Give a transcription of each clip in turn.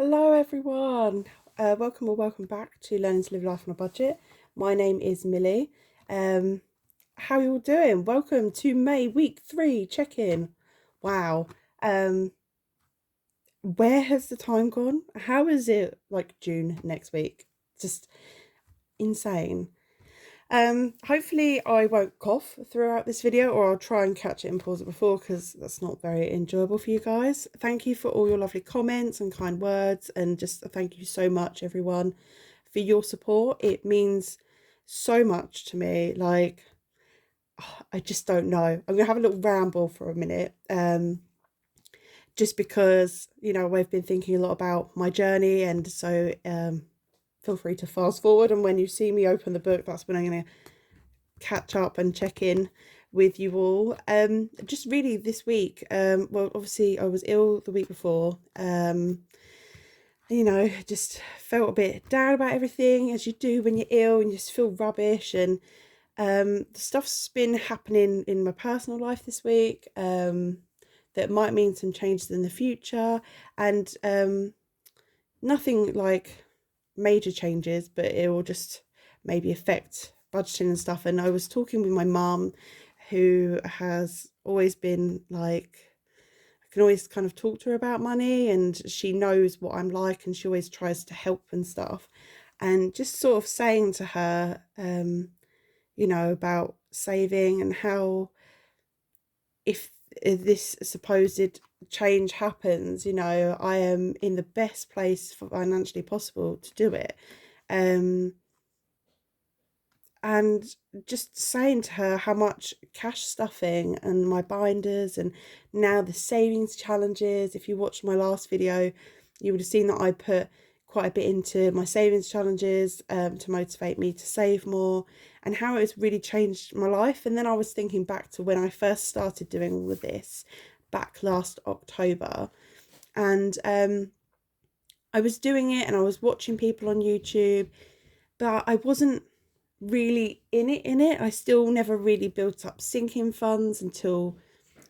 Hello everyone, welcome back to Learning to Live Life on a Budget. My name is Millie. How are you all doing? Welcome to May week 3 check-in. Wow. Where has the time gone? How is it like June next week? Just insane. Hopefully I won't cough throughout this video, or I'll try and catch it and pause it before, because that's not very enjoyable for you guys. Thank you for all your lovely comments and kind words, and just thank you so much everyone for your support. It means so much to me. Like, I just don't know. I'm gonna have a little ramble for a minute, just because, you know, I've been thinking a lot about my journey, and so feel free to fast forward, and when you see me open the book, that's when I'm going to catch up and check in with you all. Just really this week, well, obviously I was ill the week before, you know, just felt a bit down about everything, as you do when you're ill and you just feel rubbish. And the stuff's been happening in my personal life this week, that might mean some changes in the future, and nothing like major changes, but it will just maybe affect budgeting and stuff. And I was talking with my mum, who has always been like, I can always kind of talk to her about money, and she knows what I'm like, and she always tries to help and stuff. And just sort of saying to her, you know, about saving, and how if this supposed change happens, you know, I am in the best place financially possible to do it. And just saying to her how much cash stuffing and my binders, and now the savings challenges. If you watched my last video, you would have seen that I put quite a bit into my savings challenges, to motivate me to save more, and how it's really changed my life. And then I was thinking back to when I first started doing all of this back last October, and I was doing it and I was watching people on YouTube, but I wasn't really in it. I still never really built up sinking funds until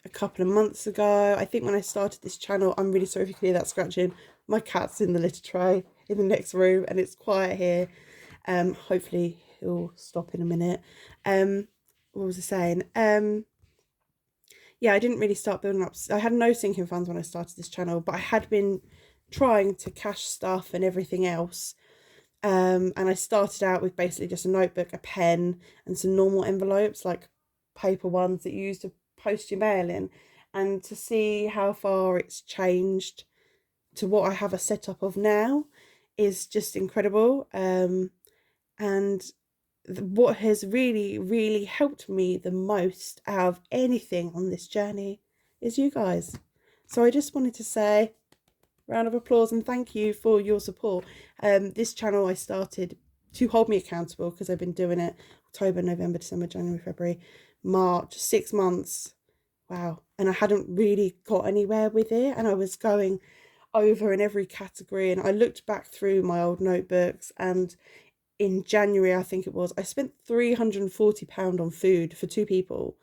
a couple of months ago. I think when I started this channel, I'm really sorry if you can hear that scratching. My cat's in the litter tray in the next room, and it's quiet here. Hopefully he'll stop in a minute. What was I saying? Yeah, I didn't really start building up. I had no sinking funds when I started this channel, but I had been trying to cash stuff and everything else. And I started out with basically just a notebook, a pen, and some normal envelopes, like paper ones that you use to post your mail in. And to see how far it's changed to what I have a setup of now is just incredible. And what has really helped me the most out of anything on this journey is you guys. So I just wanted to say, round of applause and thank you for your support. This channel I started to hold me accountable, because I've been doing it October, November, December, January, February, March, 6 months. Wow. And I hadn't really got anywhere with it, and I was going over in every category. And I looked back through my old notebooks, and in January, I think it was, I spent £340 on food for 2 people.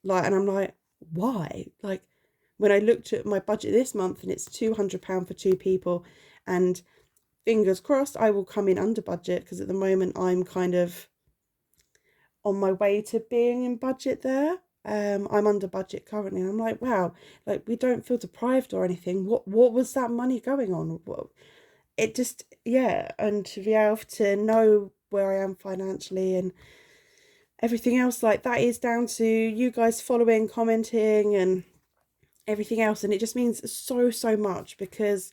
Like, and I'm like, why? Like, when I looked at my budget this month, and it's £200 for 2 people, and fingers crossed I will come in under budget, because at the moment I'm kind of on my way to being in budget there. I'm under budget currently, and I'm like, wow, like, we don't feel deprived or anything. What was that money going on? It just, yeah. And to be able to know where I am financially and everything else, like, that is down to you guys following, commenting, and everything else. And it just means so much, because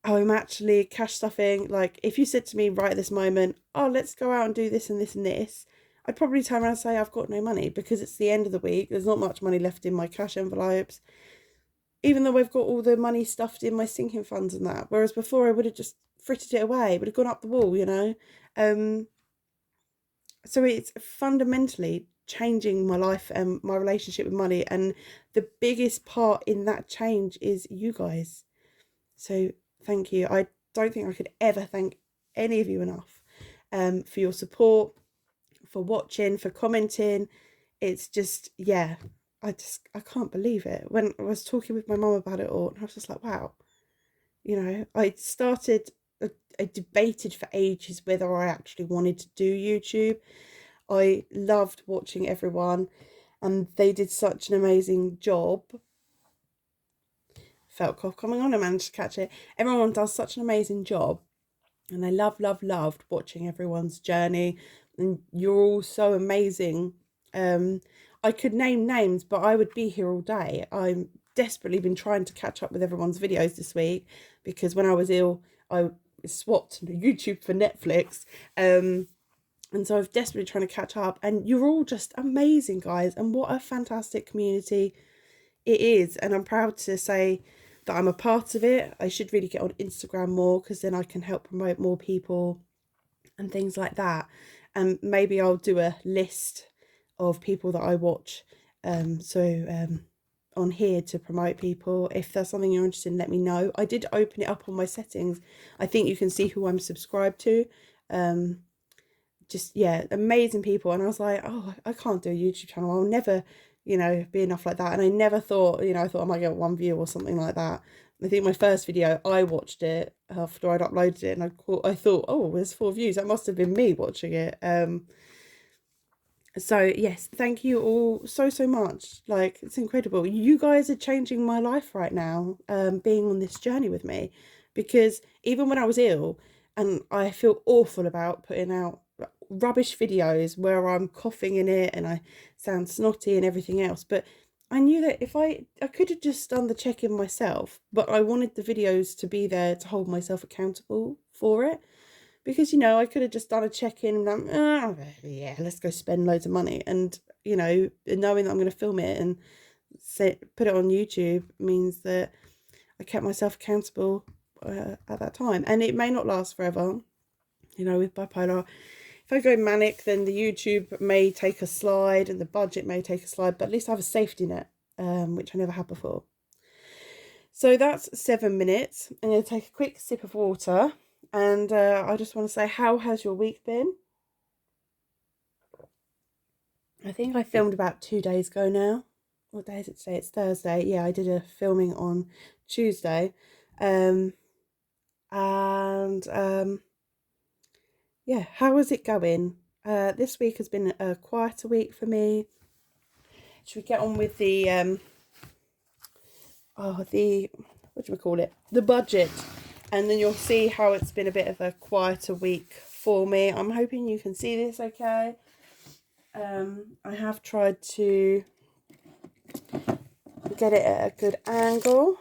I'm actually cash stuffing. Like, if you said to me right at this moment, oh, let's go out and do this and this and this, I'd probably turn around and say I've got no money, because it's the end of the week. There's not much money left in my cash envelopes, even though I've got all the money stuffed in my sinking funds and that. Whereas before I would have just frittered it away, would have gone up the wall, you know. So it's fundamentally changing my life and my relationship with money, and the biggest part in that change is you guys. So thank you. I don't think I could ever thank any of you enough, for your support, for watching, for commenting. It's just, yeah, I can't believe it. When I was talking with my mum about it all, I was just like, wow, You know, I debated for ages whether I actually wanted to do YouTube. I loved watching everyone, and they did such an amazing job. Felt cough coming on, I managed to catch it. Everyone does such an amazing job, and I loved watching everyone's journey. And you're all so amazing. I could name names, but I would be here all day. I'm desperately been trying to catch up with everyone's videos this week, because when I was ill, I swapped YouTube for Netflix. And so I'm desperately trying to catch up. And you're all just amazing, guys. And what a fantastic community it is. And I'm proud to say that I'm a part of it. I should really get on Instagram more, because then I can help promote more people and things like that. And maybe I'll do a list of people that I watch. On here to promote people. If there's something you're interested in, let me know. I did open it up on my settings. I think you can see who I'm subscribed to. Just, yeah, amazing people. And I was like, oh, I can't do a YouTube channel. I'll never, you know, be enough like that. And I never thought, you know, I thought I might get 1 view or something like that. I think my first video, I watched it after I'd uploaded it, and I thought, oh, there's 4 views. That must have been me watching it. So yes, thank you all so much. Like, it's incredible. You guys are changing my life right now, being on this journey with me, because even when I was ill, and I feel awful about putting out rubbish videos where I'm coughing in it and I sound snotty and everything else, but I knew that if I could have just done the check-in myself, but I wanted the videos to be there to hold myself accountable for it. Because, you know, I could have just done a check-in and I'm, oh, yeah, let's go spend loads of money. And, you know, knowing that I'm going to film it and put it on YouTube means that I kept myself accountable at that time. And it may not last forever, you know, with bipolar. If I go manic, then the YouTube may take a slide and the budget may take a slide, but at least I have a safety net, which I never had before. So that's 7 minutes. I'm going to take a quick sip of water. And I just want to say, how has your week been? I think I filmed about 2 days ago now. What day is it today? It's Thursday. Yeah, I did a filming on Tuesday. Yeah, how is it going? This week has been a quieter week for me. Should we get on with the what do we call it? The budget. And then you'll see how it's been a bit of a quieter week for me. I'm hoping you can see this okay. I have tried to get it at a good angle.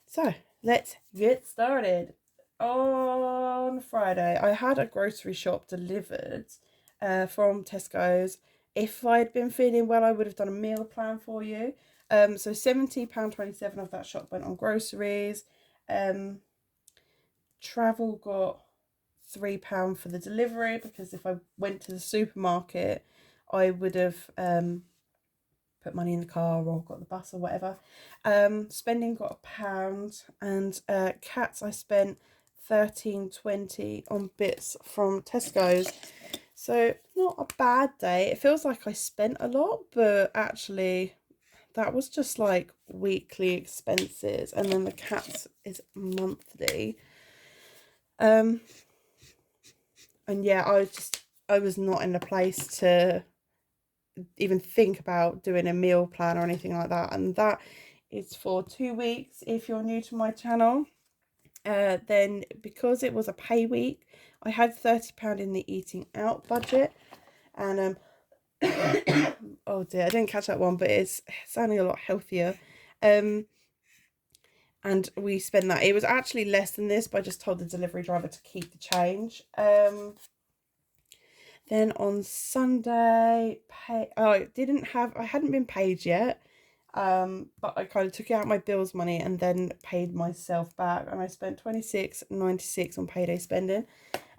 So let's get started. On Friday, I had a grocery shop delivered from Tesco's. If I'd been feeling well, I would have done a meal plan for you. So £70.27 of that shop went on groceries. Travel got £3 for the delivery, because if I went to the supermarket, I would have put money in the car or got the bus or whatever. Spending got £1, and cats I spent £13.20 on bits from Tesco's. So not a bad day. It feels like I spent a lot, but actually that was just like weekly expenses, and then the cats is monthly. And yeah, I was not in a place to even think about doing a meal plan or anything like that, and that is for 2 weeks. If you're new to my channel, then because it was a pay week, I had £30 in the eating out budget, and oh dear, I didn't catch that one, but it's sounding a lot healthier. And we spent that. It was actually less than this, but I just told the delivery driver to keep the change. Then on Sunday, I hadn't been paid yet, but I kind of took out my bills money and then paid myself back, and I spent £26.96 on payday spending.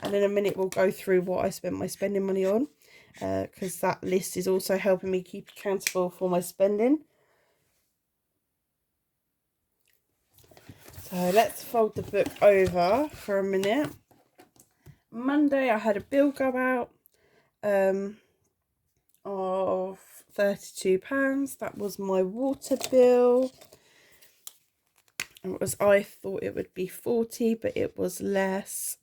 And in a minute we'll go through what I spent my spending money on, because that list is also helping me keep accountable for my spending. So let's fold the book over for a minute. Monday I had a bill go out of £32. That was my water bill. I thought it would be 40, but it was less.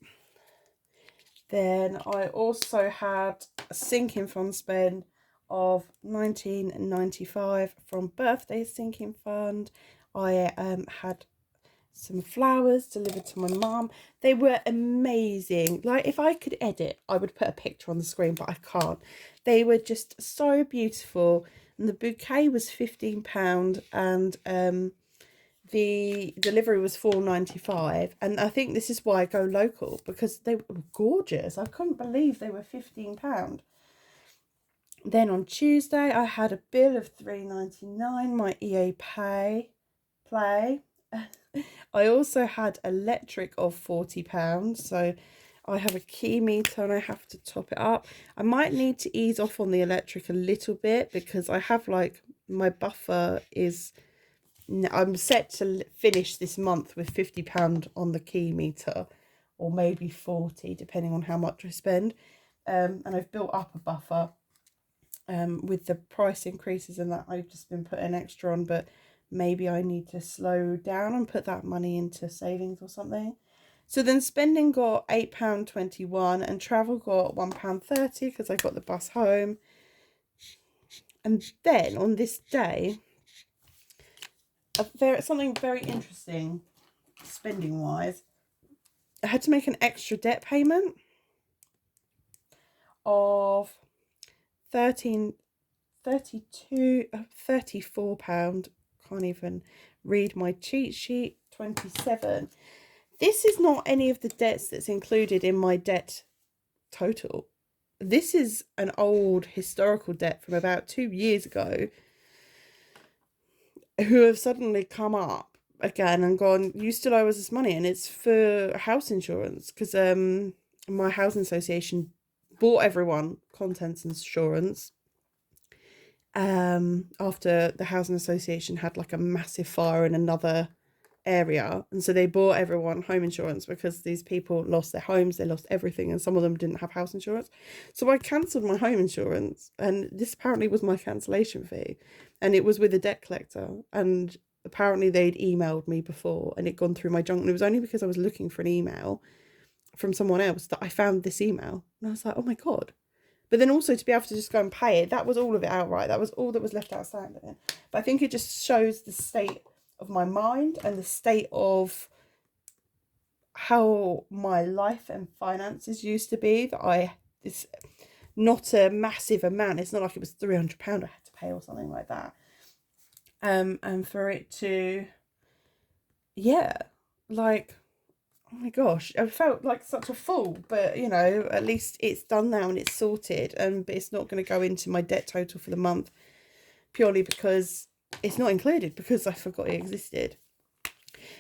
Then I also had a sinking fund spend of £19.95 from birthday sinking fund. I had some flowers delivered to my mum. They were amazing. Like, if I could edit, I would put a picture on the screen, but I can't. They were just so beautiful. And the bouquet was £15, and the delivery was £4.95. And I think this is why I go local, because they were gorgeous. I couldn't believe they were £15. Then on Tuesday I had a bill of £3.99, my EA Play. I also had electric of £40, so I have a key meter and I have to top it up. I might need to ease off on the electric a little bit, because I have, like, my buffer is, I'm set to finish this month with £50 on the key meter, or maybe 40 depending on how much I spend. And I've built up a buffer with the price increases and that. I've just been putting extra on, but maybe I need to slow down and put that money into savings or something. So then spending got £8.21 and travel got £1.30 because I got the bus home. And then on this day, something very interesting spending wise, I had to make an extra debt payment of £34. Can't even read my cheat sheet. 27. This is not any of the debts that's included in my debt total. This is an old historical debt from about 2 years ago, who have suddenly come up again and gone, you still owe us this money, and it's for house insurance, because my housing association bought everyone contents insurance after the housing association had, like, a massive fire in another area, and so they bought everyone home insurance because these people lost their homes, they lost everything, and some of them didn't have house insurance. So I cancelled my home insurance, and this apparently was my cancellation fee, and it was with a debt collector, and apparently they'd emailed me before and it'd gone through my junk, and it was only because I was looking for an email from someone else that I found this email, and I was like, oh my god. But then also to be able to just go and pay it, that was all of it outright. That was all that was left outstanding. But I think it just shows the state of my mind and the state of how my life and finances used to be, that it's not a massive amount. It's not like it was £300 I had to pay or something like that. And for it to, yeah, like, oh my gosh, I felt like such a fool, but you know, at least it's done now and it's sorted, but it's not going to go into my debt total for the month purely because it's not included, because I forgot it existed.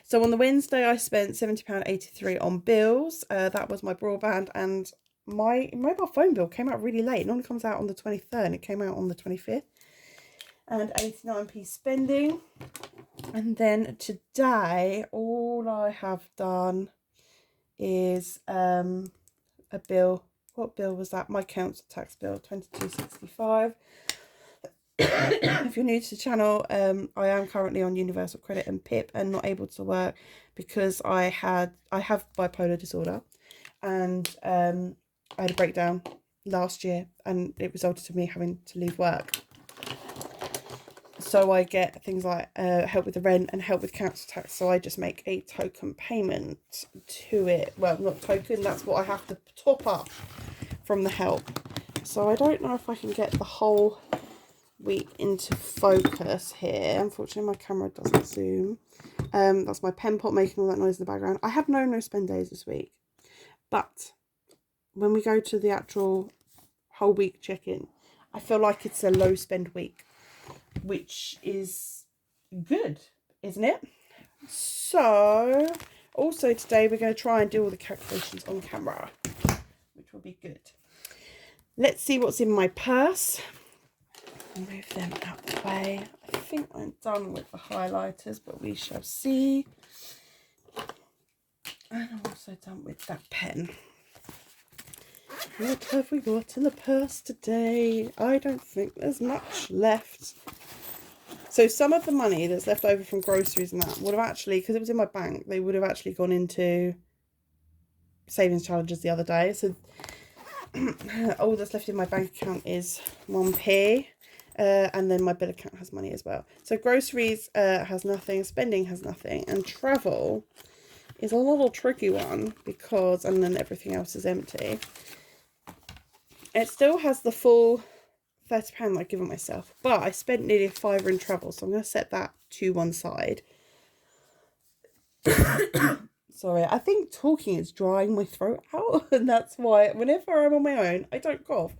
So on the Wednesday I spent £70.83 on bills. That was my broadband, and my mobile phone bill came out really late. It normally comes out on the 23rd and it came out on the 25th. And 89p spending. And then today all I have done is a bill. What bill was that? My council tax bill, £22.65. If you're new to the channel, I am currently on universal credit and PIP and not able to work because I have bipolar disorder, and I had a breakdown last year and it resulted in me having to leave work. So I get things like help with the rent and help with council tax. So I just make a token payment to it. Well, not token, that's what I have to top up from the help. So I don't know if I can get the whole week into focus here. Unfortunately, my camera doesn't zoom. That's my pen pot making all that noise in the background. I have no spend days this week. But when we go to the actual whole week check-in, I feel like it's a low spend week, which is good, isn't it? So also today we're going to try and do all the calculations on camera, which will be good. Let's see what's in my purse. Move them out of the way. I think I'm done with the highlighters, but we shall see. And I'm also done with that pen. What have we got in the purse today? I don't think there's much left. So some of the money that's left over from groceries and that would have actually, because it was in my bank, they would have actually gone into savings challenges the other day. So all that's left in my bank account is 1p. And then my bill account has money as well. So groceries has nothing, spending has nothing, and travel is a little tricky one because, and then everything else is empty. It still has the full £30 I've given myself, but I spent nearly a fiver in travel, so I'm going to set that to one side. Sorry, I think talking is drying my throat out, and that's why whenever I'm on my own, I don't cough.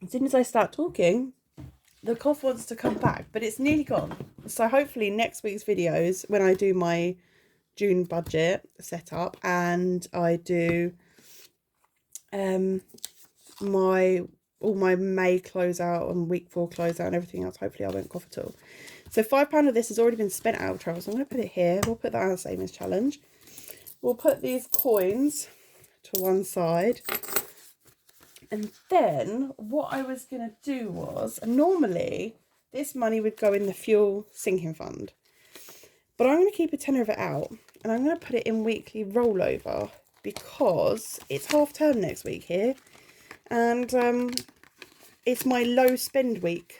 As soon as I start talking, the cough wants to come back, but it's nearly gone. So hopefully next week's videos, when I do my June budget setup and I do all my May closeout and week 4 closeout and everything else, hopefully I won't cough at all. So £5 of this has already been spent out of travel, so I'm going to put it here. We'll put that on a savings challenge. We'll put these coins to one side. And then what I was going to do was, normally this money would go in the fuel sinking fund, but I'm going to keep a tenner of it out and I'm going to put it in weekly rollover because it's half term next week here, and it's my low spend week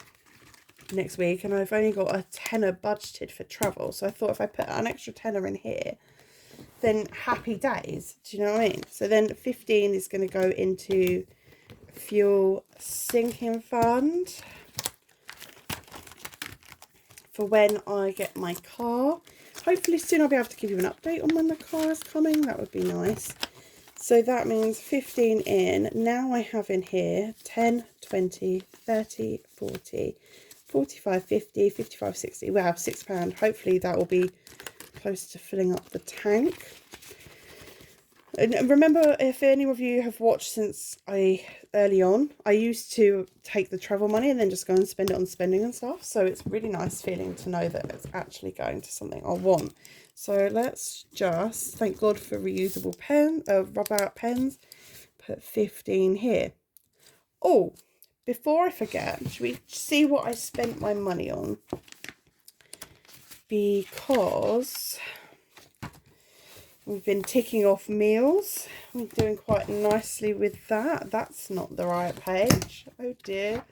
next week, and I've only got a tenner budgeted for travel. So I thought if I put an extra tenner in here, then happy days. Do you know what I mean? So then 15 is going to go into fuel sinking fund for when I get my car. Hopefully soon I'll be able to give you an update on when the car is coming. That would be nice. So that means 15 in. Now I have in here 10, 20, 30, 40, 45, 50, 55, 60. Wow, £6. Hopefully that will be close to filling up the tank. And remember, if any of you have watched since early on, I used to take the travel money and then just go and spend it on spending and stuff. So it's really nice feeling to know that it's actually going to something I want. So let's just, thank God for reusable rub out pens, put 15 here. Oh, before I forget, should we see what I spent my money on? Because we've been ticking off meals. We're doing quite nicely with that. That's not the right page. Oh dear.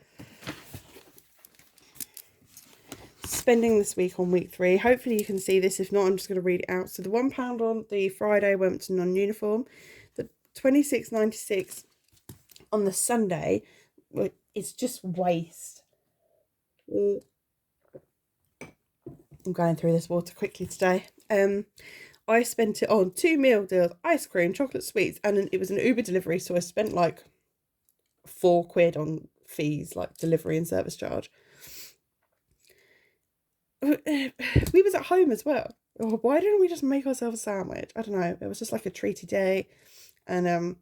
Spending this week on week 3. Hopefully you can see this. If not, I'm just going to read it out. So the £1 on the Friday went to non-uniform. The £26.96 on the Sunday, it's just waste. I'm going through this water quickly today. I spent it on 2 meal deals, ice cream, chocolate sweets, and it was an Uber delivery, so I spent like £4 on fees, like delivery and service charge. We was at home as well. Oh, why didn't we just make ourselves a sandwich? I don't know. It was just like a treaty day, and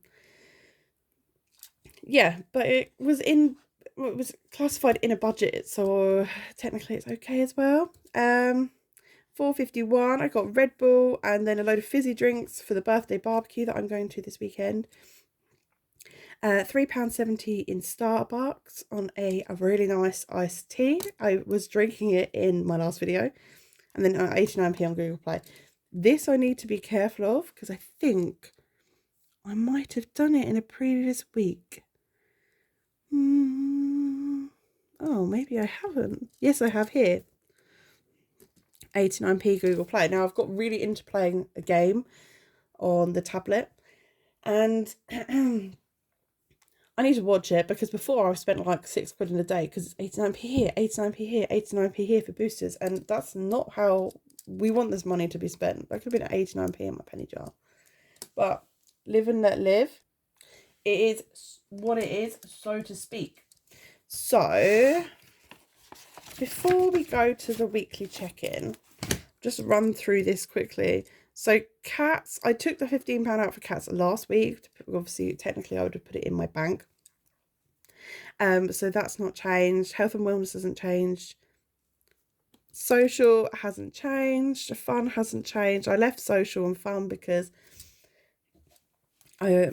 yeah, but it was classified in a budget, so technically it's okay as well. £4.51. I got Red Bull and then a load of fizzy drinks for the birthday barbecue that I'm going to this weekend. £3.70 in Starbucks on a really nice iced tea. I was drinking it in my last video. And then 89p on Google Play. This I need to be careful of because I think I might have done it in a previous week. Oh, maybe I haven't. Yes, I have here. 89p Google Play. Now I've got really into playing a game on the tablet, and I need to watch it because before I've spent like £6 in a day because it's 89p here, 89p here, 89p here for boosters, and that's not how we want this money to be spent. That could have been 89p in my penny jar, but live and let live. It is what it is, so to speak. So before we go to the weekly check-in, just run through this quickly. So cats, I took the £15 out for cats last week. Obviously, technically, I would have put it in my bank. So that's not changed. Health and wellness hasn't changed. Social hasn't changed. Fun hasn't changed. I left social and fun because I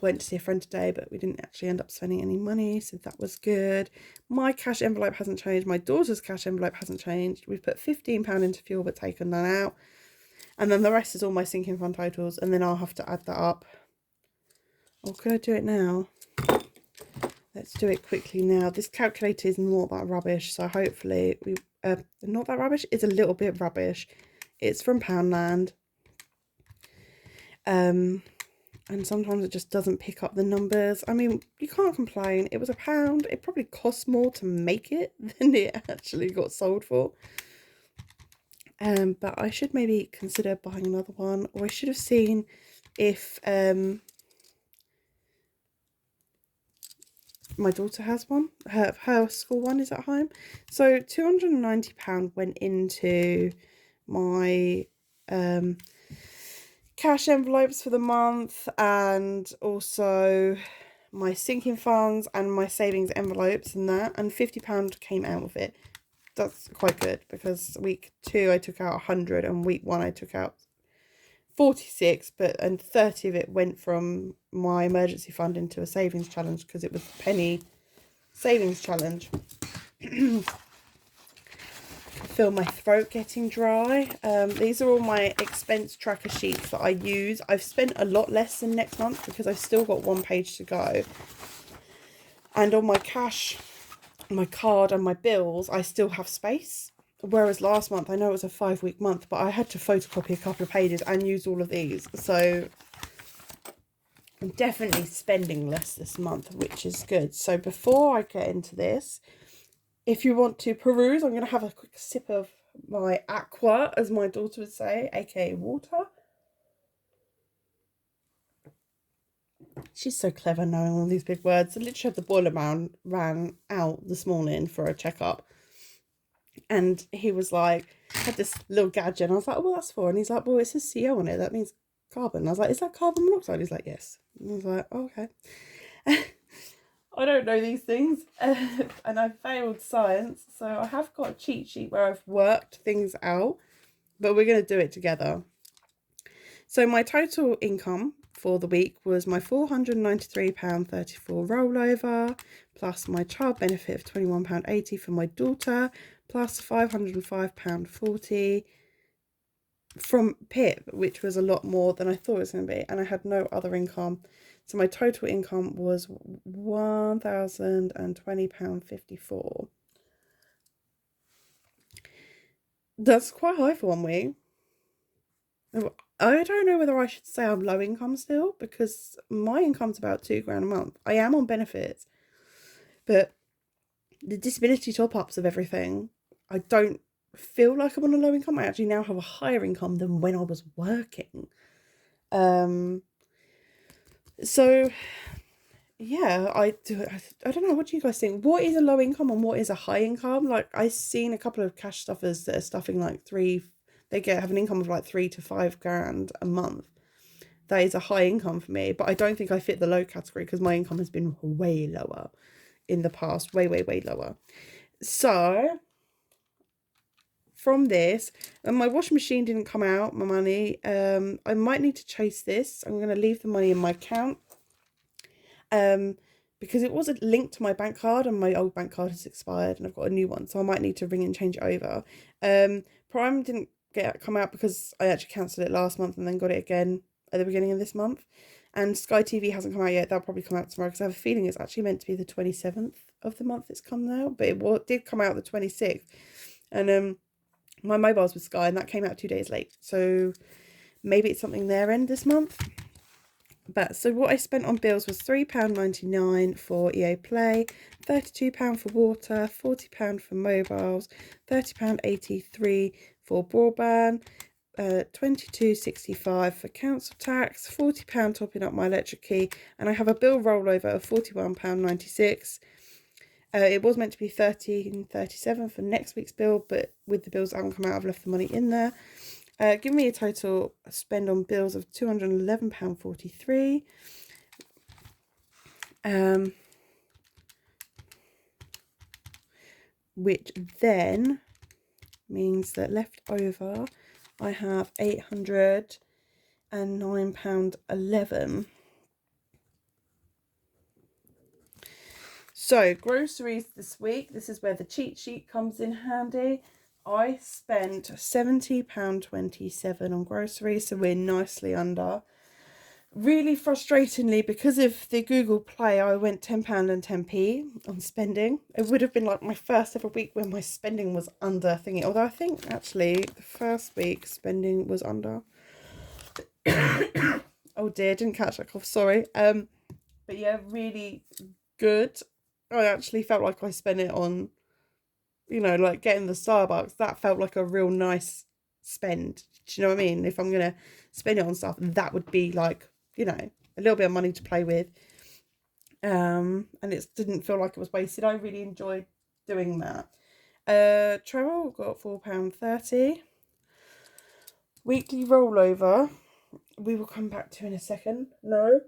went to see a friend today, but we didn't actually end up spending any money, so that was good. My cash envelope hasn't changed. My daughter's cash envelope hasn't changed. We've put £15 into fuel but taken that out. And then the rest is all my sinking fund totals, and then I'll have to add that up. Or could I do it now? Let's do it quickly now. This calculator is not that rubbish, so hopefully we not that rubbish. It's a little bit rubbish. It's from Poundland. And sometimes it just doesn't pick up the numbers. I mean, you can't complain. It was £1. It probably cost more to make it than it actually got sold for. But I should maybe consider buying another one, or I should have seen if my daughter has one. Her school one is at home. So £290 went into my cash envelopes for the month, and also my sinking funds and my savings envelopes and that, and £50 came out of it. That's quite good, because week 2 I took out 100 and week 1 I took out 46, and 30 of it went from my emergency fund into a savings challenge, because it was a penny savings challenge. Feel my throat getting dry. These are all my expense tracker sheets that I use. I've spent a lot less than next month because I've still got 1 page to go, and on my cash, my card and my bills I still have space, whereas last month, I know it was a 5-week month, but I had to photocopy a couple of pages and use all of these, so I'm definitely spending less this month, which is good. So before I get into this, if you want to peruse, I'm going to have a quick sip of my aqua, as my daughter would say, aka water. She's so clever knowing all these big words. I literally had the boiler man ran out this morning for a checkup, and he was like, had this little gadget, and I was like, oh, well, that's for, and he's like, well, it says CO on it, that means carbon. I was like, is that carbon monoxide? He's like, yes. And I was like, oh, okay. I don't know these things, and I failed science, so I have got a cheat sheet where I've worked things out, but we're going to do it together. So my total income for the week was my £493.34 rollover, plus my child benefit of £21.80 for my daughter, plus £505.40 from PIP, which was a lot more than I thought it was going to be, and I had no other income. So my total income was £1,020.54. That's quite high for 1 week. I don't know whether I should say I'm low income still, because my income's about £2 a month. I am on benefits, but the disability top-ups of everything, I don't feel like I'm on a low income. I actually now have a higher income than when I was working. So yeah, I don't know, what do you guys think? What is a low income and what is a high income? Like, I've seen a couple of cash stuffers that are stuffing like have an income of like 3 to 5 grand a month. That is a high income for me, but I don't think I fit the low category, because my income has been way lower in the past, way lower. So from this, and my washing machine didn't come out, my money, I might need to chase this. I'm going to leave the money in my account, because it wasn't linked to my bank card, and my old bank card has expired and I've got a new one, so I might need to ring and change it over. Prime didn't come out because I actually cancelled it last month and then got it again at the beginning of this month, and Sky TV hasn't come out yet. That'll probably come out tomorrow, because I have a feeling it's actually meant to be the 27th of the month it's come now, but it did come out the 26th, and my mobile's with Sky, and that came out 2 days late, so maybe it's something their end this month. But so what I spent on bills was £3.99 for EA Play, £32 for water, £40 for mobiles, £30.83 for broadband, £22.65 for council tax, £40 topping up my electric key, and I have a bill rollover of £41.96. It was meant to be £13.37 for next week's bill, but with the bills that haven't come out, I've left the money in there. Give me a total spend on bills of £211.43. Which then means that left over I have £809.11. So groceries this week, this is where the cheat sheet comes in handy. I spent £70.27 on groceries, so we're nicely under. Really frustratingly, because of the Google Play, I went £10 and 10p on spending. It would have been like my first ever week when my spending was under thingy. Although I think actually the first week spending was under. Oh dear, didn't catch that cough, sorry. But yeah, really good. I actually felt like I spent it on, you know, like getting the Starbucks. That felt like a real nice spend. Do you know what I mean? If I'm going to spend it on stuff, that would be like, you know, a little bit of money to play with. And it didn't feel like it was wasted. I really enjoyed doing that. Travel got £4.30. Weekly rollover, we will come back to in a second. No.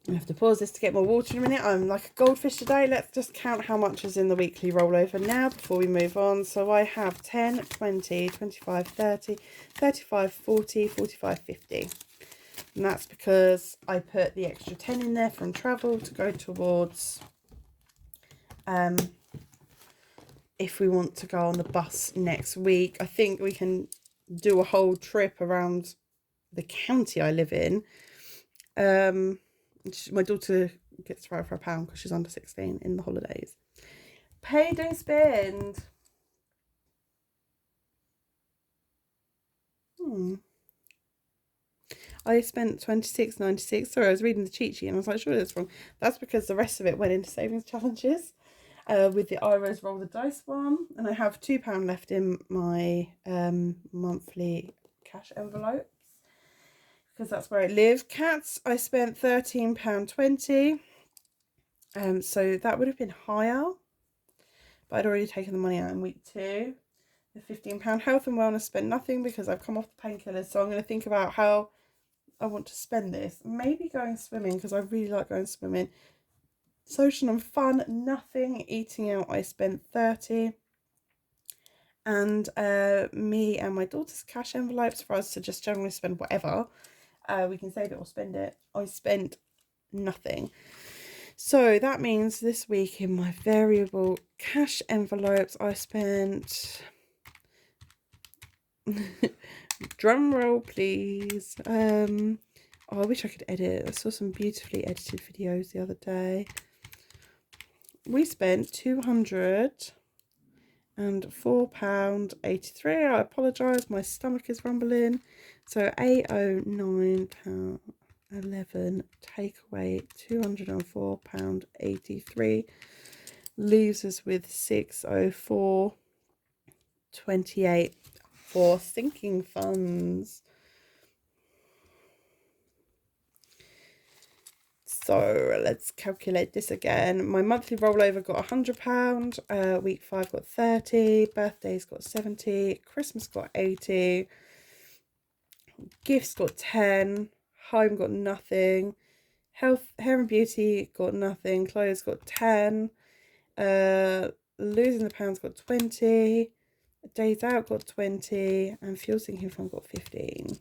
I have to pause this to get more water in a minute. I'm like a goldfish today. Let's just count how much is in the weekly rollover now before we move on. So I have 10, 20, 25, 30, 35, 40, 45, 50. And that's because I put the extra 10 in there from travel to go towards if we want to go on the bus next week. I think we can do a whole trip around the county I live in. My daughter gets to ride for £1 because she's under 16 in the holidays. Pay, don't spend. I spent £26.96. Sorry, I was reading the cheat sheet and I was like, sure, that's wrong. That's because the rest of it went into savings challenges with the Iros roll the dice one. And I have £2 left in my monthly cash envelopes because that's where I live. Cats, I spent £13.20. So that would have been higher, but I'd already taken the money out in week 2. The £15 health and wellness, spent nothing because I've come off the painkillers. So I'm going to think about how I want to spend this. Maybe going swimming because I really like going swimming. Social and fun, nothing. Eating out, I spent 30. And me and my daughter's cash envelopes for us to just generally spend whatever. We can save it or spend it. I spent nothing. So that means this week in my variable cash envelopes, I spent, drum roll please. Oh, I wish I could edit. I saw some beautifully edited videos the other day. We spent £204.83. I apologise, my stomach is rumbling. So £809.11 take away £204.83 leaves us with £604.28 for sinking funds. So let's calculate this again. My monthly rollover got £100. Week 5 got 30. Birthdays got 70. Christmas got 80. Gifts got 10. Home got nothing. Health, hair and beauty got nothing. Clothes got 10. Losing the pounds got 20. Days out got 20. And fuel sinking fund got 15.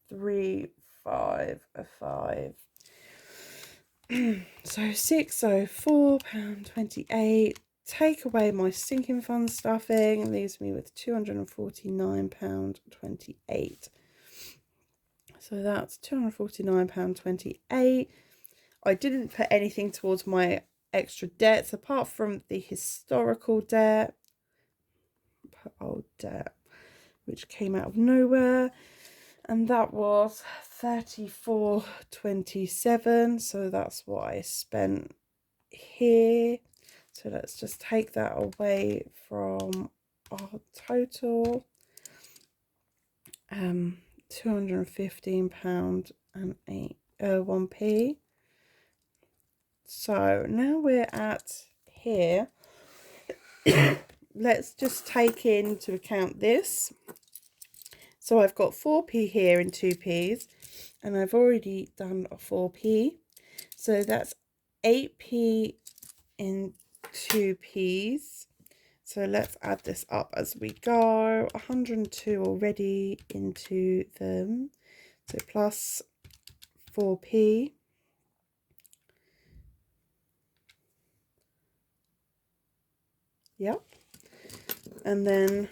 3, 5, 5. So £604.28. Take away my sinking fund stuffing and leaves me with £249.28. So that's £249.28. I didn't put anything towards my extra debts apart from the historical debt, old debt, which came out of nowhere. And that was £34.27. So that's what I spent here. So let's just take that away from our total. £215 and 1p. So now we're at here. Let's just take into account this. So I've got 4p here and 2p's, and I've already done a 4p. So that's 8p in 2p's. So let's add this up as we go. 102 already into them. So plus 4p. Yep. And then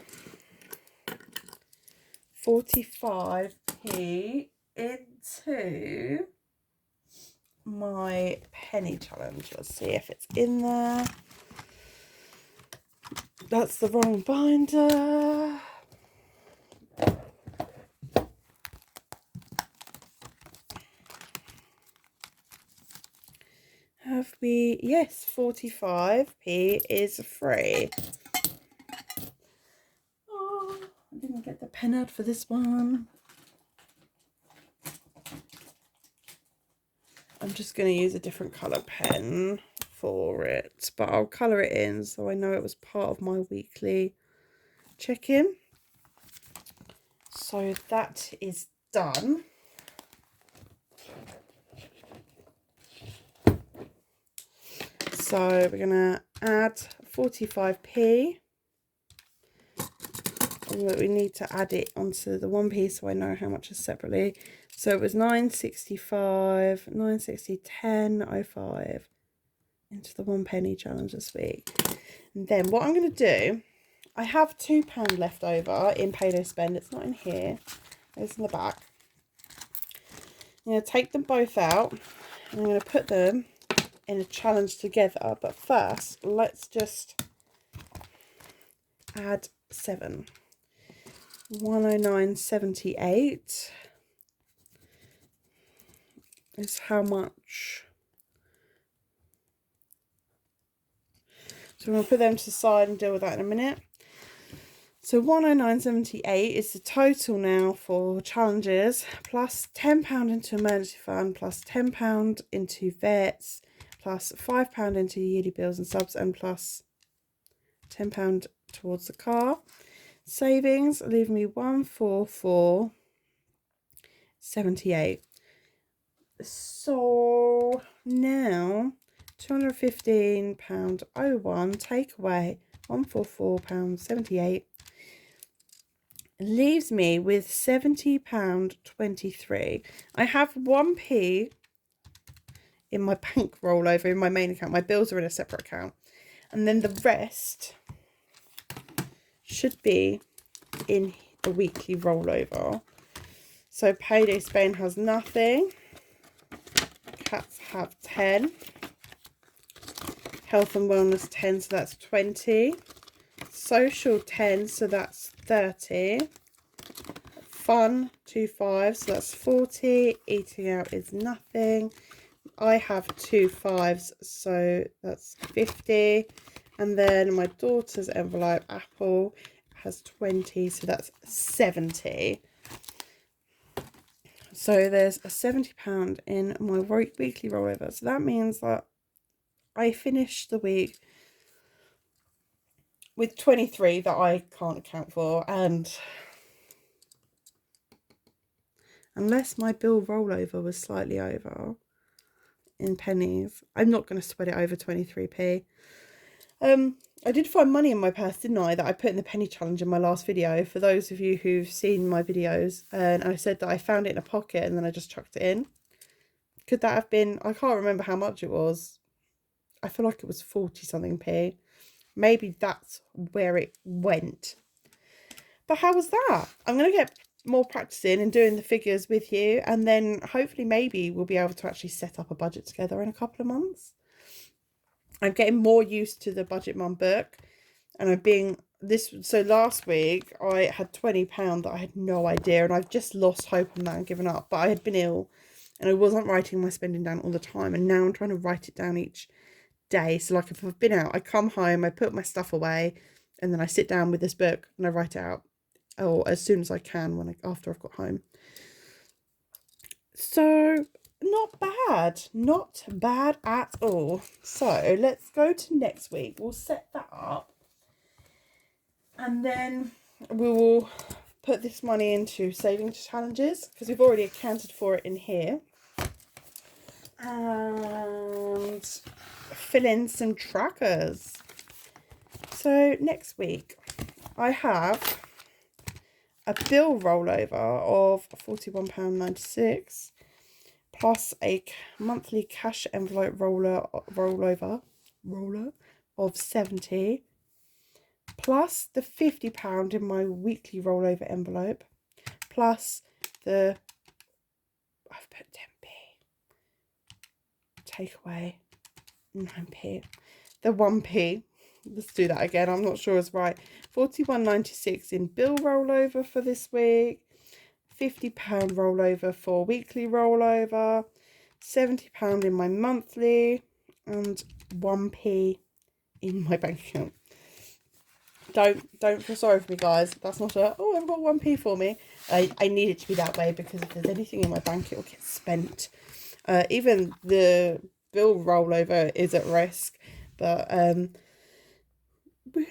45p into my penny challenge. Let's see if it's in there. That's the wrong binder. Have we? Yes, 45p is free. Oh, I didn't get the pen out for this one. I'm just going to use a different colour pen for it, but I'll colour it in so I know it was part of my weekly check-in. So that is done. So we're going to add 45p. We need to add it onto the 1p so I know how much is separately. So it was 9.65, 9.60, 10.05 into the 1 penny challenge this week. And then what I'm going to do, I have £2 left over in payday spend. It's not in here. It's in the back. I'm going to take them both out and I'm going to put them in a challenge together. But first, let's just add 7. 109.78 is how much. So I'm going to put them to the side and deal with that in a minute. So 109.78 is the total now for challenges, plus £10 into emergency fund, plus £10 into vets, plus £5 into yearly bills and subs, and plus £10 towards the car. Savings leave me 144.78. So now £215.01 take away £144.78 leaves me with £70.23. I have 1p in my bank rollover in my main account. My bills are in a separate account, and then the rest should be in the weekly rollover. So payday Spain has nothing. Cats have 10. Health and wellness 10, so that's 20. Social 10, so that's 30. Fun 25, so that's 40. Eating out is nothing. I have 2 5s, so that's 50. And then my daughter's envelope, Apple, has 20, so that's 70. So there's a £70 in my weekly rollover. So that means that I finished the week with 23 that I can't account for, and unless my bill rollover was slightly over in pennies, I'm not going to sweat it over 23p. I did find money in my purse, didn't I, that I put in the penny challenge in my last video. For those of you who've seen my videos, and I said that I found it in a pocket and then I just chucked it in. Could that have been, I can't remember how much it was. I feel like it was 40 something p. Maybe that's where it went. But how was that? I'm going to get more practice in and doing the figures with you, and then hopefully maybe we'll be able to actually set up a budget together in a couple of months. I'm getting more used to the Budget Mum book, and I'm being this. So last week I had £20 that I had no idea, and I've just lost hope on that and given up. But I had been ill and I wasn't writing my spending down all the time, and now I'm trying to write it down each day. So like if I've been out, I come home, I put my stuff away, and then I sit down with this book and I write it out, or as soon as I can after I've got home. So not bad at all. So let's go to next week. We'll set that up, and then we will put this money into savings challenges because we've already accounted for it in here, and fill in some trackers. So next week I have a bill rollover of £41.96 plus a monthly cash envelope roller of 70. plus the £50 in my weekly rollover envelope, plus the, I've put 10p, take away 9p, the 1p, let's do that again, I'm not sure it's right, 41.96 in bill rollover for this week, £50 rollover for weekly rollover, £70 in my monthly, and 1p in my bank account. Don't feel sorry for me, guys. That's not a, oh, I've got 1p for me. I need it to be that way, because if there's anything in my bank, it will get spent. Even the bill rollover is at risk, but you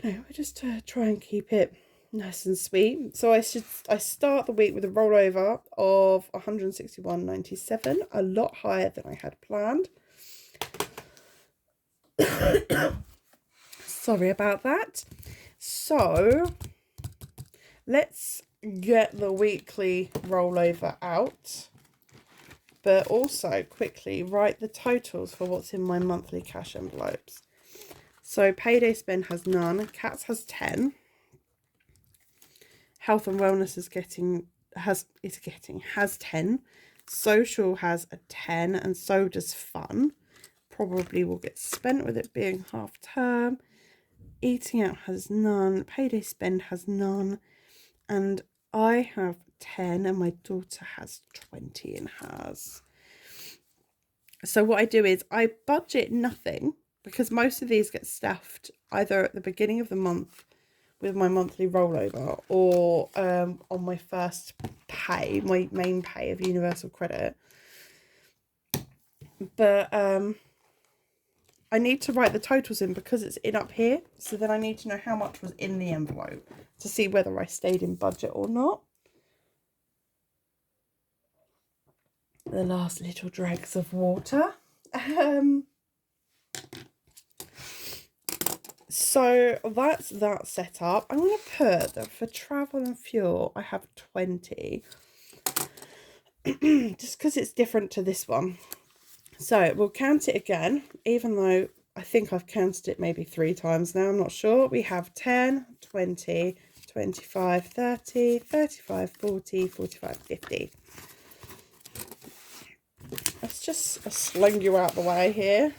know, I just try and keep it nice and sweet. So I start the week with a rollover of 161.97, a lot higher than I had planned. Sorry about that. So let's get the weekly rollover out, but also quickly write the totals for what's in my monthly cash envelopes. So payday spend has none, cats has 10, health and wellness has 10, social has a 10, and so does fun. Probably will get spent with it being half term. Eating out has none, payday spend has none, and I have 10 and my daughter has 20 in hers. So what I do is I budget nothing, because most of these get stuffed either at the beginning of the month with my monthly rollover, or on my first pay, my main pay of universal credit. But I need to write the totals in because it's in up here. So then I need to know how much was in the envelope to see whether I stayed in budget or not. The last little dregs of water. So that's that set up. I'm going to put that for travel and fuel, I have 20. Just because it's different to this one. So we'll count it again, even though I think I've counted it maybe 3 times now. I'm not sure. We have 10, 20, 25, 30, 35, 40, 45, 50. Let's just sling you out the way here.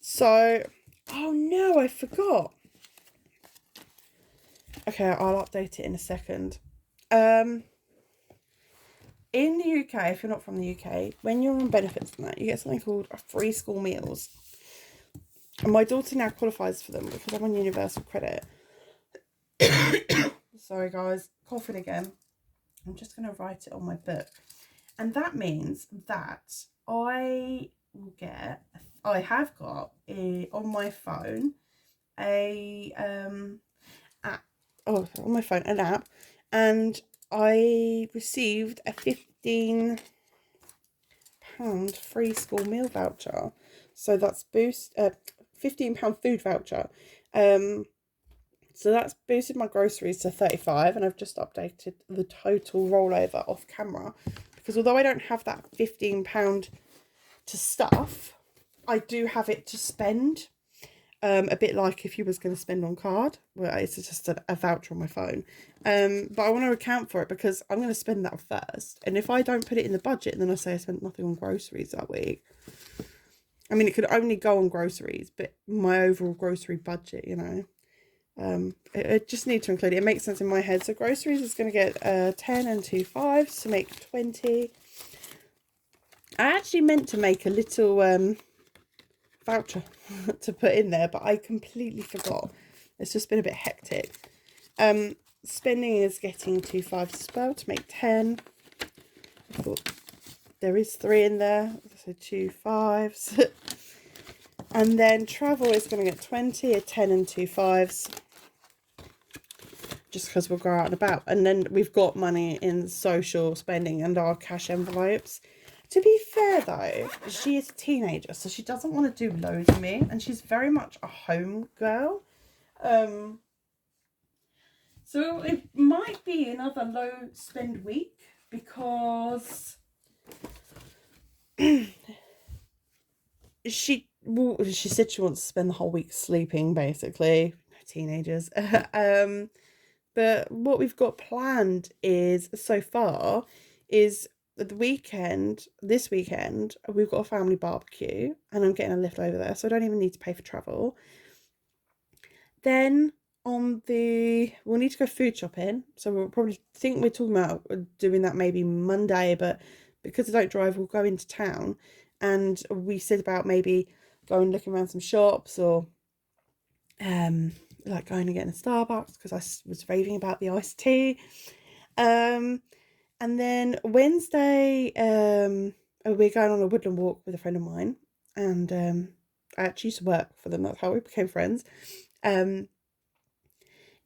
So, oh no, I forgot. Okay, I'll update it in a second. In the UK, if you're not from the UK, when you're on benefits and that, you get something called free school meals. And my daughter now qualifies for them because I'm on universal credit. Sorry guys, coughing again. I'm just going to write it on my book. And that means that I have got on my phone an app, and I received a £15 free school meal voucher. So that's £15 food voucher. So that's boosted my groceries to 35, and I've just updated the total rollover off camera, because although I don't have that £15 to stuff, I do have it to spend. A bit like if you was going to spend on card, well, it's just a voucher on my phone. But I want to account for it because I'm going to spend that first. And if I don't put it in the budget and then I say I spent nothing on groceries that week, I mean, it could only go on groceries, but my overall grocery budget, you know, I just need to include it. It makes sense in my head. So groceries is going to get 10 and 2 5s to make 20. I actually meant to make a little voucher to put in there, but I completely forgot. It's just been a bit hectic. Spending is getting 2 5s as well to make 10. I thought there is 3 in there, so 2 5s. And then travel is going to get 20, a 10 and 2 5s, just because we'll go out and about. And then we've got money in social spending and our cash envelopes. To be fair though, she is a teenager, so she doesn't want to do loads of me, and she's very much a home girl. So it might be another low spend week, because she said she wants to spend the whole week sleeping, basically. teenagers. But what we've got planned is so far is the weekend. This weekend we've got a family barbecue, and I'm getting a lift over there, so I don't even need to pay for travel. Then we'll need to go food shopping, so we'll probably think we're talking about doing that maybe Monday, but because I don't drive, we'll go into town, and we said about maybe going looking around some shops, or like going and getting a Starbucks, because I was raving about the iced tea. And then Wednesday, we're going on a woodland walk with a friend of mine, and I actually used to work for them. That's how we became friends.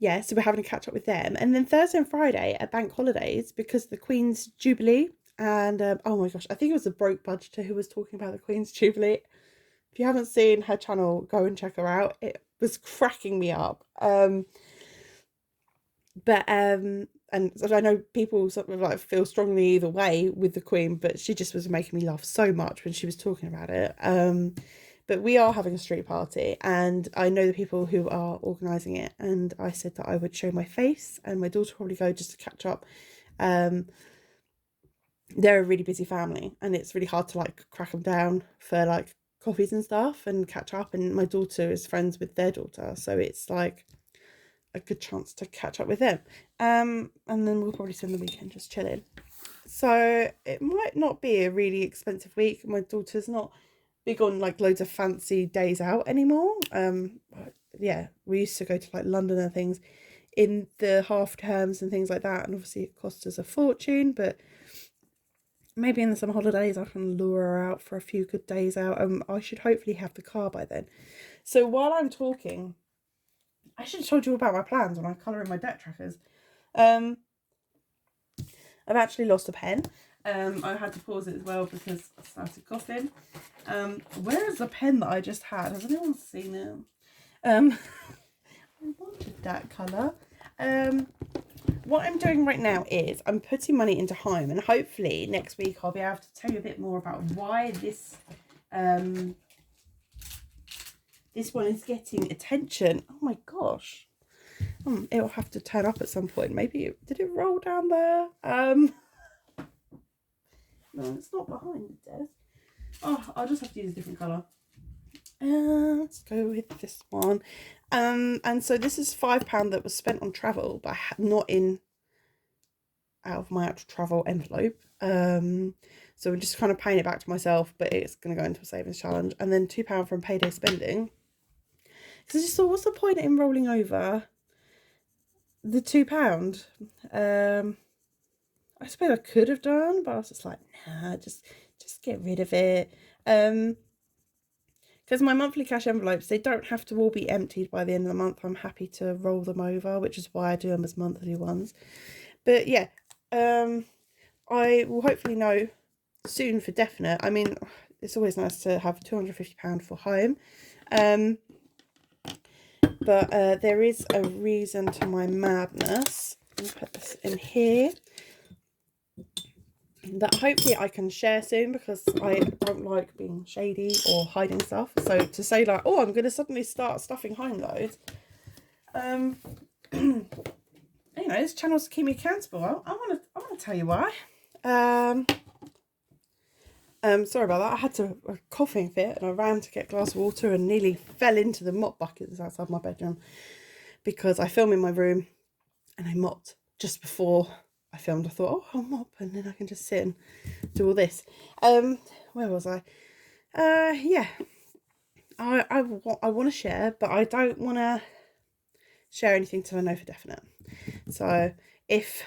Yeah, so we're having a catch up with them. And then Thursday and Friday are bank holidays because of the Queen's Jubilee. And oh my gosh, I think it was a broke budgeter who was talking about the Queen's Jubilee. If you haven't seen her channel, go and check her out. It was cracking me up. And so I know people sort of like feel strongly either way with the Queen, but she just was making me laugh so much when she was talking about it. But we are having a street party, and I know the people who are organising it, and I said that I would show my face, and my daughter will probably go just to catch up. They're a really busy family, and it's really hard to like crack them down for like coffees and stuff and catch up, and my daughter is friends with their daughter, so it's like a good chance to catch up with them. And then we'll probably spend the weekend just chilling. So it might not be a really expensive week. My daughter's not big on like loads of fancy days out anymore. Yeah, we used to go to like London and things in the half terms and things like that, and obviously it cost us a fortune, but maybe in the summer holidays I can lure her out for a few good days out. I should hopefully have the car by then. So while I'm talking, I should have told you about my plans when I colour in my debt trackers. I've actually lost a pen. I had to pause it as well because I started coughing. Where is the pen that I just had? Has anyone seen it? I wanted that colour. What I'm doing right now is I'm putting money into home, and hopefully next week I'll be able to tell you a bit more about why this this one is getting attention. Oh my gosh. It'll have to turn up at some point. Maybe did it roll down there? No, it's not behind the desk. Oh, I'll just have to use a different colour. Let's go with this one. And so this is £5 that was spent on travel, but not in out of my actual travel envelope. So I'm just kind of paying it back to myself, but it's going to go into a savings challenge. And then £2 from payday spending. Because I just thought, what's the point in rolling over the £2? I suppose I could have done, but I was just like, nah, just get rid of it. Because my monthly cash envelopes, they don't have to all be emptied by the end of the month. I'm happy to roll them over, which is why I do them as monthly ones. But yeah, I will hopefully know soon for definite. I mean, it's always nice to have £250 for home. But there is a reason to my madness. Let me put this in here. That hopefully I can share soon, because I don't like being shady or hiding stuff. So to say like, oh, I'm going to suddenly start stuffing home loads. You know, this channel's to keep me accountable. I want to tell you why. Sorry about that. I had a coughing fit, and I ran to get a glass of water and nearly fell into the mop buckets outside my bedroom, because I film in my room and I mopped just before I filmed. I thought, oh, I'll mop and then I can just sit and do all this. Where was I? Yeah. I want to share, but I don't want to share anything till I know for definite. So if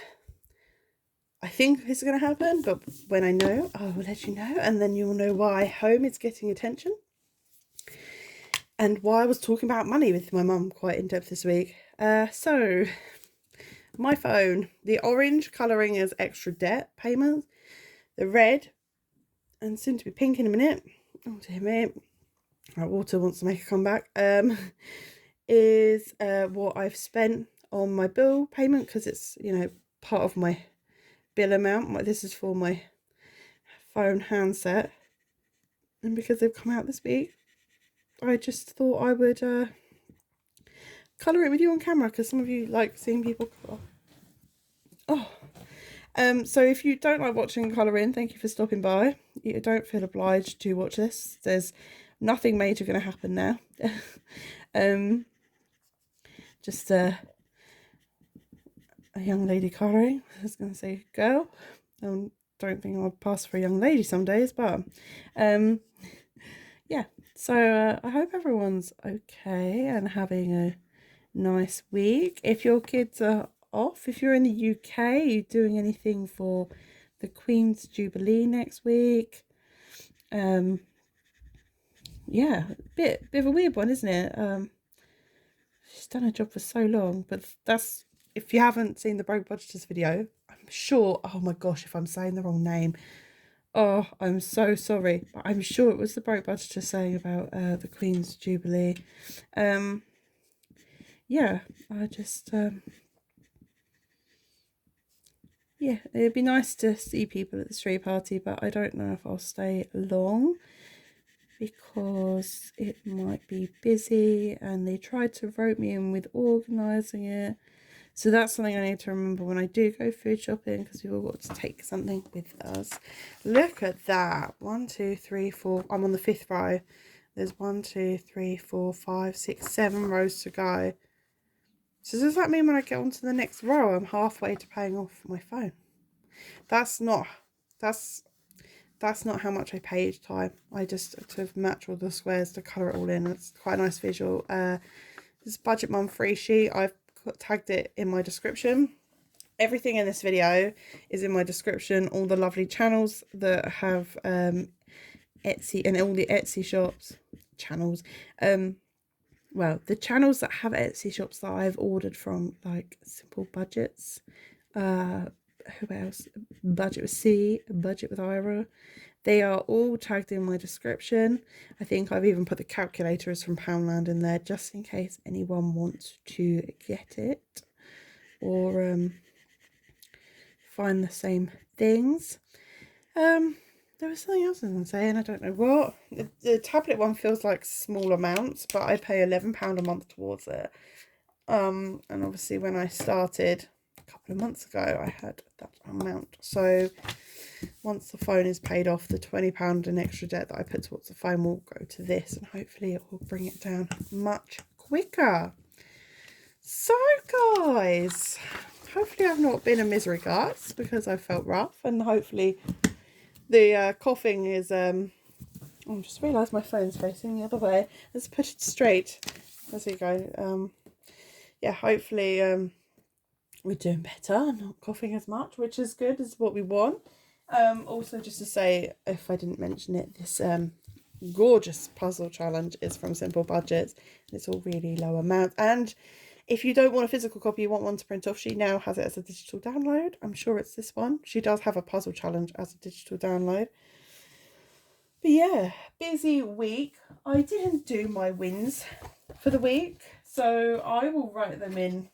I think this is going to happen, but when I know, I will let you know, and then you'll know why home is getting attention, and why I was talking about money with my mum quite in depth this week. So my phone, the orange colouring is extra debt payments, the red, and soon to be pink in a minute, oh dear me, our water wants to make a comeback, is what I've spent on my bill payment, because it's, you know, part of my bill amount. This is for my phone handset, and because they've come out this week, I just thought I would colour it with you on camera, because some of you like seeing people colour. So if you don't like watching colouring, thank you for stopping by. You don't feel obliged to watch this. There's nothing major going to happen now. Just a young lady colouring. I was going to say girl. Don't think I'll pass for a young lady some days, but yeah. So I hope everyone's okay and having a nice week. If your kids are off, if you're in the UK, are you doing anything for the Queen's Jubilee next week? Yeah, bit of a weird one, isn't it? She's done her job for so long, but that's, if you haven't seen the Broke Budgeters video, I'm sure, oh my gosh, if I'm saying the wrong name, oh, I'm so sorry, but I'm sure it was the Broke Budgeter saying about the Queen's Jubilee. Yeah, I just yeah, it'd be nice to see people at the street party, but I don't know if I'll stay long because it might be busy, and they tried to rope me in with organising it. So that's something I need to remember when I do go food shopping, because we've all got to take something with us. Look at that. 1, 2, 3, 4. I'm on the 5th row. There's 1, 2, 3, 4, 5, 6, 7 rows to go. So does that mean when I get onto the next row, I'm halfway to paying off my phone? That's not how much I pay each time. I just to match all the squares to colour it all in. It's quite a nice visual. This Budget Mum free sheet, I've tagged it in my description. Everything in this video is in my description. All the lovely channels that have Etsy, and all the Etsy shops channels. Well, the channels that have Etsy shops that I've ordered from, like Simple Budgets, who else? Budget with C, Budget with Ira. They are all tagged in my description. I think I've even put the calculators from Poundland in there, just in case anyone wants to get it or find the same things. There was something else I was going to say, and I don't know what. The tablet one feels like small amounts, but I pay £11 a month towards it. And obviously when I started a couple of months ago, I had that amount. So once the phone is paid off, the £20 in extra debt that I put towards the phone will go to this, and hopefully it will bring it down much quicker. So guys, hopefully I've not been a misery guts, because I felt rough, and hopefully the coughing is I just realised my phone's facing the other way. Let's put it straight. There you go. Yeah, hopefully we're doing better. I'm not coughing as much, which is good, is what we want. Also, just to say, if I didn't mention it, this gorgeous puzzle challenge is from Simple Budgets. It's all really low amount, and if you don't want a physical copy, you want one to print off, she now has it as a digital download. I'm sure it's this one. She does have a puzzle challenge as a digital download. But yeah, busy week. I didn't do my wins for the week, so I will write them in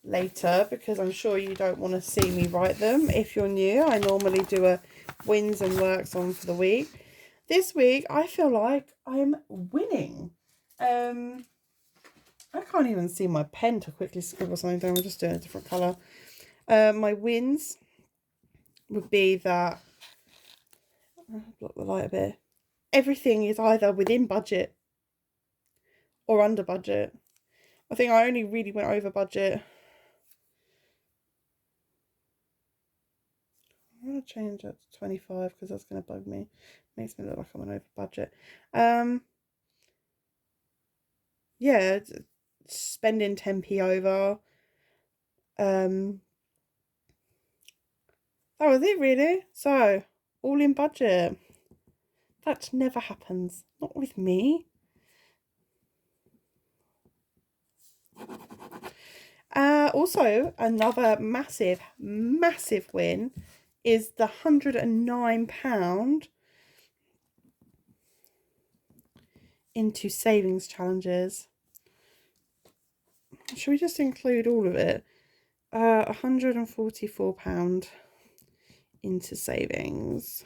later, because I'm sure you don't want to see me write them. If you're new, I normally do a wins and works on for the week. This week, I feel like I'm winning. I can't even see my pen to quickly scribble something down. I'm just doing a different colour. My wins would be that, block the light a bit, everything is either within budget or under budget. I think I only really went over budget. I'm going to change that to 25 because that's going to bug me. Makes me look like I went over budget. Yeah, spending 10p over. That was it really. So, all in budget. That never happens. Not with me. Also, another massive win is the £109 into savings challenges. Should we just include all of it? £144 into savings.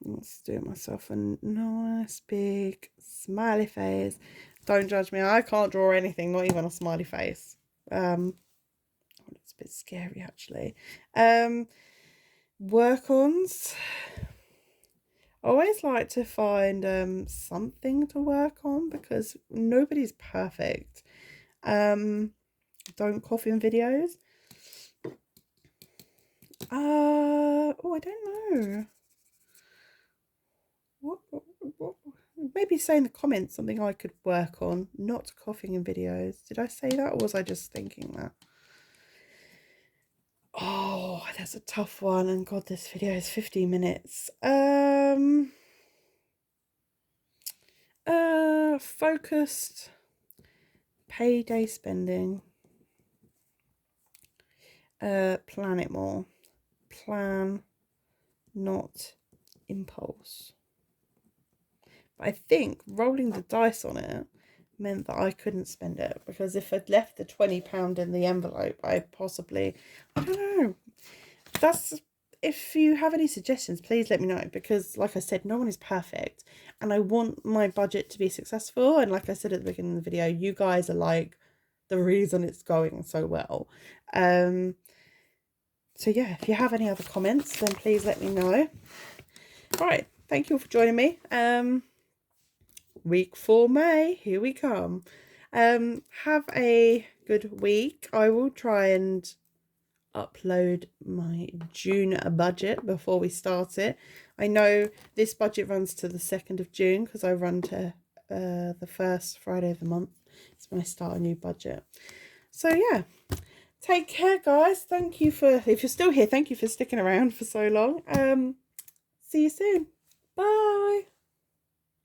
Let's do myself a nice big smiley face. Don't judge me. I can't draw anything, not even a smiley face. It's a bit scary actually. Work-ons. I always like to find something to work on because nobody's perfect. Don't cough in videos. Oh, I don't know. What? Maybe say in the comments something I could work on. Not coughing in videos. Did I say that, or was I just thinking that? Oh, that's a tough one. And God, this video is 15 minutes. Focused payday spending. Plan it more. Plan, not impulse. But I think rolling the dice on it meant that I couldn't spend it, because if I'd left the £20 in the envelope, I don't know. If you have any suggestions, please let me know, because like I said, no one is perfect and I want my budget to be successful. And like I said at the beginning of the video, you guys are like the reason it's going so well. So yeah, if you have any other comments, then please let me know. Right, thank you all for joining me. Week 4 May, here we come. Have a good week. I will try and upload my June budget before we start it. I know this budget runs to the 2nd of June because I run to the first Friday of the month. It's when I start a new budget. So yeah, take care guys. Thank you for, if you're still here, thank you for sticking around for so long. See you soon. Bye.